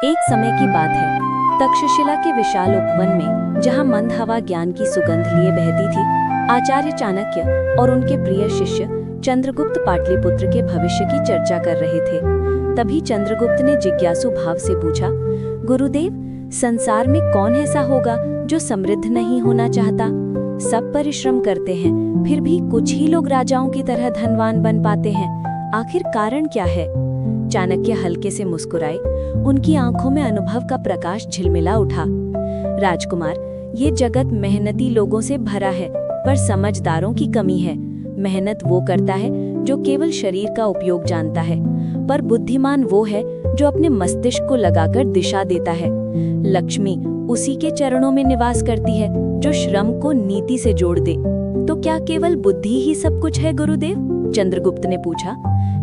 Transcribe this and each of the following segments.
एक समय की बात है। तक्षशिला के विशाल उपवन में, जहाँ मंद हवा ज्ञान की सुगंध लिए बहती थी, आचार्य चाणक्य और उनके प्रिय शिष्य चंद्रगुप्त पाटलिपुत्र के भविष्य की चर्चा कर रहे थे। तभी चंद्रगुप्त ने जिज्ञासु भाव से पूछा, गुरुदेव, संसार में कौन ऐसा होगा जो समृद्ध नहीं होना चाहता? सब परिश्रम करते हैं, फिर भी कुछ ही लोग राजाओं की तरह धनवान बन पाते हैं। आखिर कारण क्या है? चाणक्य हल्के से मुस्कुराए। उनकी आंखों में अनुभव का प्रकाश झिलमिला उठा। राजकुमार, ये जगत मेहनती लोगों से भरा है, पर समझदारों की कमी है। मेहनत वो करता है जो केवल शरीर का उपयोग जानता है, पर बुद्धिमान वो है जो अपने मस्तिष्क को लगाकर दिशा देता है। लक्ष्मी उसी के चरणों में निवास करती है जो श्रम को नीति से जोड़ दे। तो क्या केवल बुद्धि ही सब कुछ है गुरुदेव? चंद्रगुप्त ने पूछा।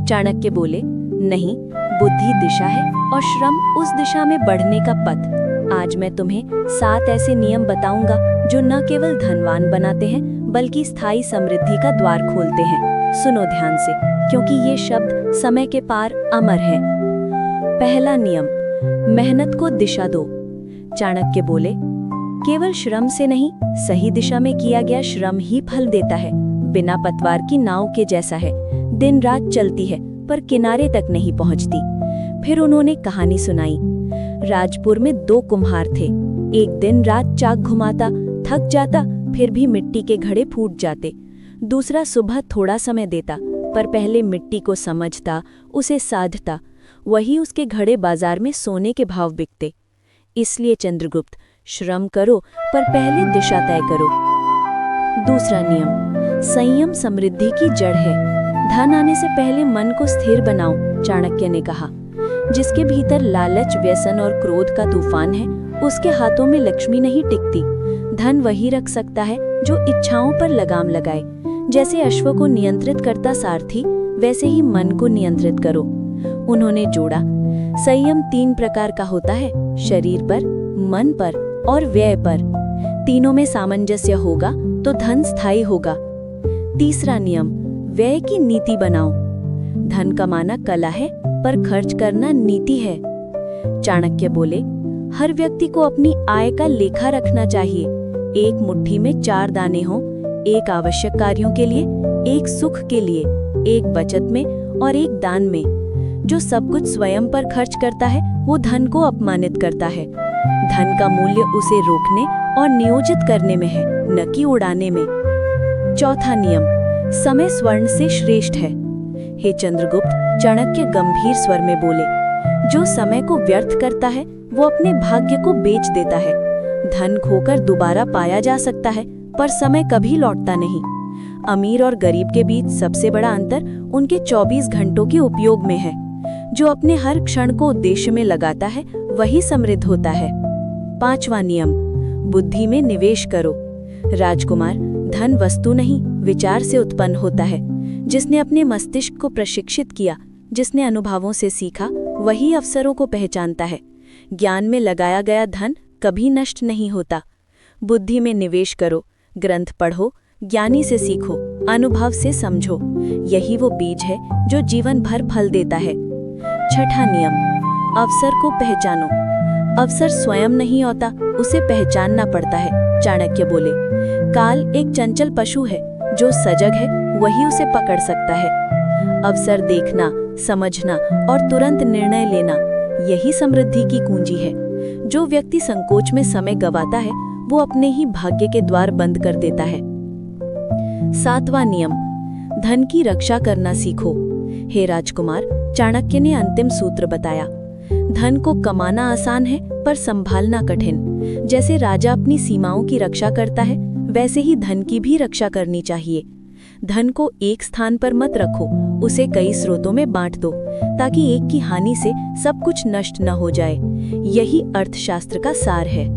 चाणक्य बोले, नहीं, बुद्धि दिशा है और श्रम उस दिशा में बढ़ने का पथ। आज मैं तुम्हें 7 ऐसे नियम बताऊंगा जो न केवल धनवान बनाते हैं, बल्कि स्थायी समृद्धि का द्वार खोलते हैं। सुनो ध्यान से, क्योंकि ये शब्द समय के पार अमर है। पहला नियम, मेहनत को दिशा दो। चाणक्य बोले, केवल श्रम से नहीं, सही दिशा में किया गया श्रम ही फल देता है। बिना पतवार की नाव के जैसा है, दिन रात चलती है पर किनारे तक नहीं पहुंचती। फिर उन्होंने कहानी सुनाई। राजपुर में 2 कुम्हार थे। एक दिन रात चाक घुमाता, थक जाता, फिर भी मिट्टी के घड़े फूट जाते। दूसरा सुबह थोड़ा समय देता, पर पहले मिट्टी को समझता, उसे साधता। वही उसके घड़े बाजार में सोने के भाव बिकते। इसलिए चंद्रगुप्त, श्रम करो पर पहले दिशा तय करो। दूसरा नियम, संयम समृद्धि की जड़ है। धन आने से पहले मन को स्थिर बनाओ। चाणक्य ने कहा, जिसके भीतर लालच, व्यसन और क्रोध का तूफान है, उसके हाथों में लक्ष्मी नहीं टिकती। धन वही रख सकता है जो इच्छाओं पर लगाम लगाए। जैसे अश्व को नियंत्रित करता सारथी, वैसे ही मन को नियंत्रित करो। उन्होंने जोड़ा, संयम 3 प्रकार का होता है, शरीर पर, मन पर और व्यय पर। तीनों में सामंजस्य होगा तो धन स्थायी होगा। तीसरा नियम, व्यय की नीति बनाओ। धन कमाना कला है, पर खर्च करना नीति है। चाणक्य बोले, हर व्यक्ति को अपनी आय का लेखा रखना चाहिए। एक मुट्ठी में 4 दाने हों, एक आवश्यक कार्यों के लिए, एक सुख के लिए, एक बचत में और एक दान में। जो सब कुछ स्वयं पर खर्च करता है, वो धन को अपमानित करता है। धन का मूल्य उसे रोकने और नियोजित करने में है, न कि उड़ाने में। चौथा नियम, समय स्वर्ण से श्रेष्ठ है। हे चंद्रगुप्त, चाणक्य गंभीर स्वर में बोले, जो समय को व्यर्थ करता है, वो अपने भाग्य को बेच देता है। धन खोकर दोबारा पाया जा सकता है, पर समय कभी लौटता नहीं। अमीर और गरीब के बीच सबसे बड़ा अंतर उनके 24 घंटों के उपयोग में है। जो अपने हर क्षण को उद्देश्य में लगाता है, वही समृद्ध होता है। 5वां नियम, बुद्धि में निवेश करो। राजकुमार, धन वस्तु नहीं, विचार से उत्पन्न होता है। जिसने अपने मस्तिष्क को प्रशिक्षित किया, जिसने अनुभवों से सीखा, वही अवसरों को पहचानता है। ज्ञान में लगाया गया धन कभी नष्ट नहीं होता। बुद्धि में निवेश करो, ग्रंथ पढ़ो, ज्ञानी से सीखो, अनुभव से समझो। यही वो बीज है जो जीवन भर फल देता है। 6ठा नियम, अवसर को पहचानो। अवसर स्वयं नहीं होता, उसे पहचानना पड़ता है। चाणक्य बोले, काल एक चंचल पशु है, जो सजग है वही उसे पकड़ सकता है। अवसर देखना, समझना और तुरंत निर्णय लेना, यही समृद्धि की कुंजी है। जो व्यक्ति संकोच में समय गंवाता है, वो अपने ही भाग्य के द्वार बंद कर देता है। 7वां नियम, धन की रक्षा करना सीखो। हे राजकुमार, चाणक्य ने अंतिम सूत्र बताया, धन को कमाना आसान है, पर संभालना कठिन। जैसे राजा अपनी सीमाओं की रक्षा करता है, वैसे ही धन की भी रक्षा करनी चाहिए। धन को एक स्थान पर मत रखो, उसे कई स्रोतों में बांट दो, ताकि एक की हानि से सब कुछ नष्ट न हो जाए। यही अर्थशास्त्र का सार है।